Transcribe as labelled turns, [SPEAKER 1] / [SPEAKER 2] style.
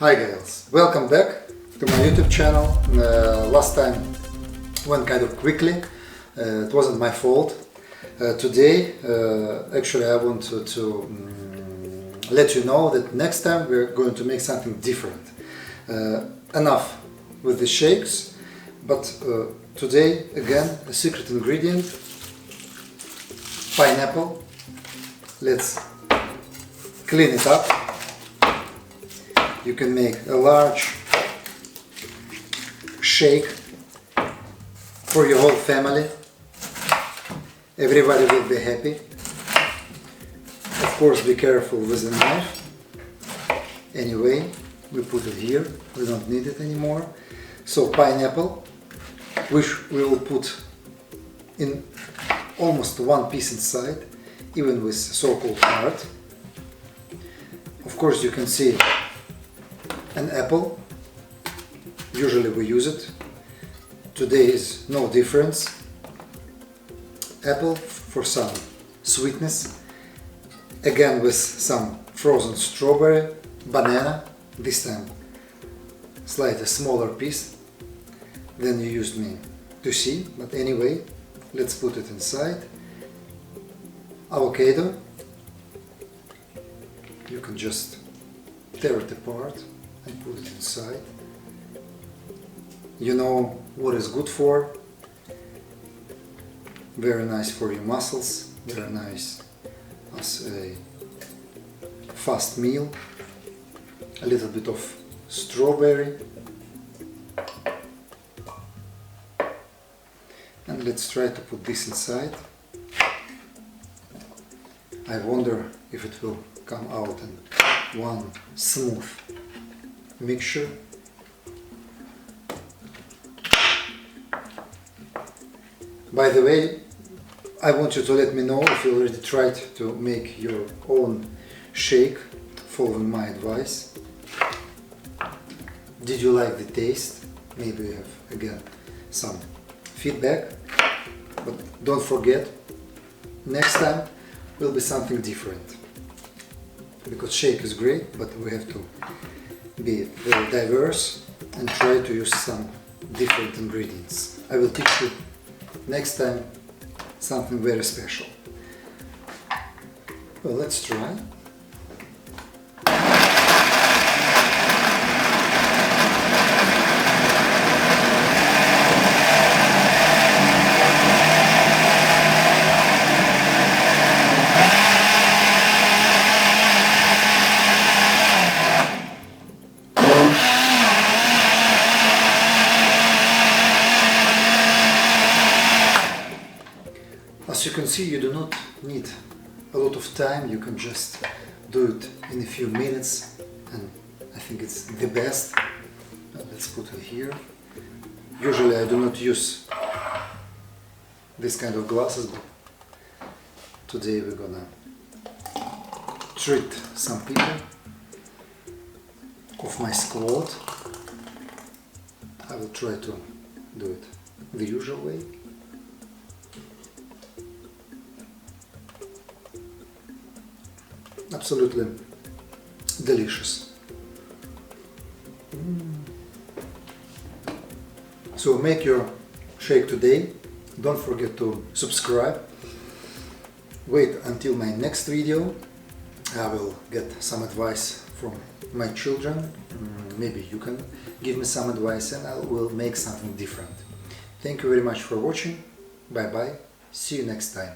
[SPEAKER 1] Hi guys, welcome back to my YouTube channel. Last time went kind of quickly, it wasn't my fault. Today actually I want to let you know that next time we're going to make something different. Enough with the shakes, but today again a secret ingredient, pineapple. Let's clean it up. You can make a large shake for your whole family. Everybody will be happy. Of course, be careful with the knife. Anyway, we put it here. We don't need it anymore. So pineapple, which we will put in almost one piece inside, even with so-called heart. Of course, you can see an apple. Usually we use it. Today is no difference. Apple for some sweetness. Again with some frozen strawberry, banana, this time slightly smaller piece than you used me to see, but anyway, let's put it inside. Avocado. You can just tear it apart and put it inside. You know what is good for. Very nice for your muscles, very nice as a fast meal. A little bit of strawberry. And let's try to put this inside. I wonder if it will come out in one smooth mixture. By the way, I want you to let me know if you already tried to make your own shake following my advice. Did you like the taste? Maybe you have again some feedback, but don't forget, next time will be something different, because shake is great, but we have to be very diverse and try to use some different ingredients. I will teach you next time something very special. Well, let's try. As you can see, you do not need a lot of time. You can just do it in a few minutes, and I think it's the best. Let's put it here. Usually I do not use this kind of glasses, but today we're gonna treat some people of my squad. I will try to do it the usual way. Absolutely delicious. So make your shake today. Don't forget to subscribe. Wait until my next video. I will get some advice from my children. Maybe you can give me some advice and I will make something different. Thank you very much for watching. Bye bye. See you next time.